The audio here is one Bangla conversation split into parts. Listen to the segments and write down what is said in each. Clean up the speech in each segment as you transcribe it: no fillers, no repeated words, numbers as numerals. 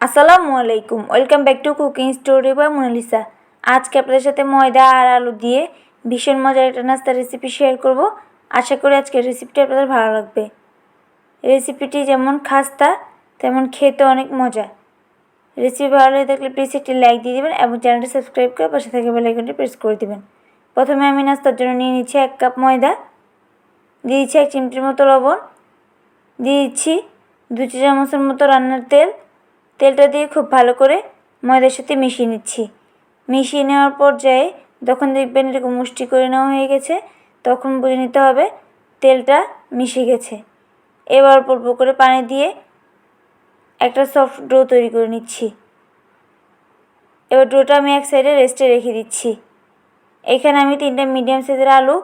আসসালামু আলাইকুম, welcome back to cooking story by Munalisa. আজকে আপনাদের সাথে ময়দা আর আলু দিয়ে ভীষণ মজার একটা নাস্তার রেসিপি শেয়ার করব। আশা করি আজকের রেসিপিটি আপনাদের ভালো লাগবে। রেসিপিটি যেমন খাস্তা তেমন খেতে অনেক মজা। রেসিপি ভালো লাগে থাকলে প্লিজ একটি লাইক দিয়ে দেবেন এবং চ্যানেলটি সাবস্ক্রাইব করে পাশে থাকা বেল আইকনটি প্রেস করে দেবেন। প্রথমে আমি নাস্তার জন্য নিয়ে নিচ্ছি 1 কাপ ময়দা, দিয়ে দিচ্ছি 1 চিমটির মতো লবণ, দিয়ে দিচ্ছি 2 চা চামচের মতো রান্নার তেল। তেলটা দিয়ে খুব ভালো করে ময়দার সাথে মিশিয়ে নিচ্ছি। মিশিয়ে নেওয়ার পর্যায়ে যখন দেখবেন এরকম মুষ্টি করে নেওয়া হয়ে গেছে, তখন বুঝে নিতে হবে তেলটা মিশে গেছে। এবার অল্প অল্প করে পানি দিয়ে একটা সফট ডো তৈরি করে নিচ্ছি। এবার ডোটা আমি এক সাইডে রেস্টে রেখে দিচ্ছি। এখানে আমি 3টা মিডিয়াম সাইজের আলু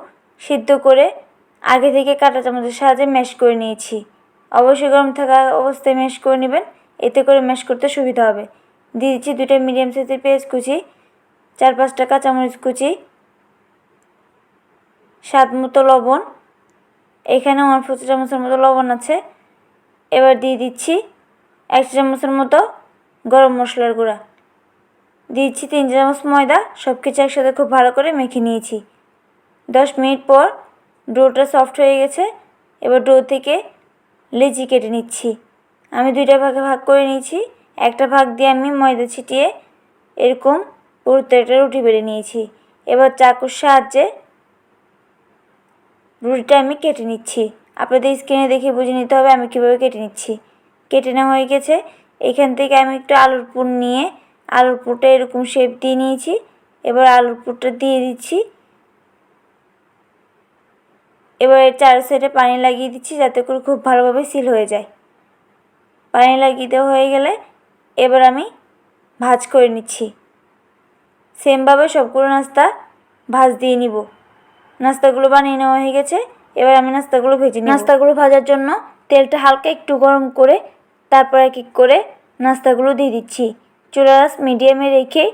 সিদ্ধ করে আগে থেকে কাঁটা চামচের সাহায্যে ম্যাশ করে নিয়েছি। অবশ্যই গরম থাকা অবস্থায় ম্যাশ করে নেবেন, এতে করে ম্যাশ করতে সুবিধা হবে। দিয়ে দিচ্ছি 2টা মিডিয়াম সাইজের পেঁয়াজ কুচি, 4-5টা কাঁচামরিচ কুচি, স্বাদ মতো লবণ। এখানে 1/4 চা চামচের মতো লবণ আছে। এবার দিয়ে দিচ্ছি 1 চা চামচের মতো গরম মশলার গুঁড়া, দিচ্ছি 3 চা চামচ ময়দা। সব কিছু একসাথে খুব ভালো করে মেখে নিয়েছি। 10 মিনিট পর ডোটা সফট হয়ে গেছে। এবার ডো থেকে লেচি কেটে নিচ্ছি। আমি 2টা ভাগে ভাগ করে নিয়েছি। একটা ভাগ দিয়ে আমি ময়দা ছিটিয়ে এরকম পুরোটা একটা রুটি বেলে নিয়েছি। এবার চাকুর সাহায্যে রুটিটা আমি কেটে নিচ্ছি। আপনাদের স্ক্রিনে দেখে বুঝে নিতে হবে আমি কীভাবে কেটে নিচ্ছি। কেটে নেওয়া হয়ে গেছে। এখান থেকে আমি একটু আলুর পুর নিয়ে আলুর পুরটা এরকম শেপ দিয়ে নিয়েছি। এবার আলুর পুরটা দিয়ে দিচ্ছি। এবার এর 4 সাইডে পানি লাগিয়ে দিচ্ছি যাতে করে খুব ভালোভাবে সিল হয়ে যায়। পানি লাগিয়ে দেওয়া হয়ে গেলে এবার আমি ভাঁজ করে নিচ্ছি। সেমভাবে সবগুলো নাস্তা ভাঁজ দিয়ে নিব। নাস্তাগুলো বানিয়ে নেওয়া হয়ে গেছে। এবার আমি নাস্তাগুলো ভেজে নিব। নাস্তাগুলো ভাজার জন্য তেলটা হালকা একটু গরম করে তারপর এক এক করে নাস্তাগুলো দিয়ে দিচ্ছি। চুলার আঁচ মিডিয়ামে রেখে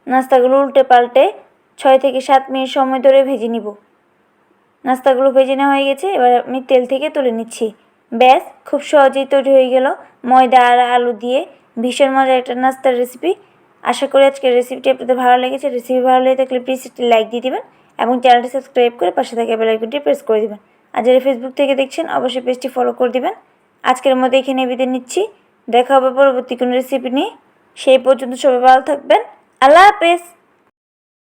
নাস্তাগুলো উল্টে পাল্টে 6 থেকে 7 মিনিট সময় ধরে ভেজে নিব। নাস্তাগুলো ভেজে নেওয়া হয়ে গেছে। এবার আমি তেল থেকে তুলে নিচ্ছি। ব্যাস, খুব সহজেই তৈরি হয়ে গেল ময়দা আর আলু দিয়ে ভীষণ মজার একটা নাস্তার রেসিপি। আশা করি আজকের রেসিপিটি আপনাদের ভালো লেগেছে। রেসিপি ভালো লেগে থাকলে প্লিজ একটি লাইক দিয়ে দেবেন এবং চ্যানেলটি সাবস্ক্রাইব করে পাশে থাকা বেল আইকনটি প্রেস করে দেবেন। আর যারা ফেসবুক থেকে দেখছেন অবশ্যই পেজটি ফলো করে দেবেন। আজকের মতো এখানে বিদায় নিচ্ছি। দেখা হবে পরবর্তী কোনো রেসিপি নিয়ে। সেই পর্যন্ত সবাই ভালো থাকবেন। আল্লাহ হাফেজ।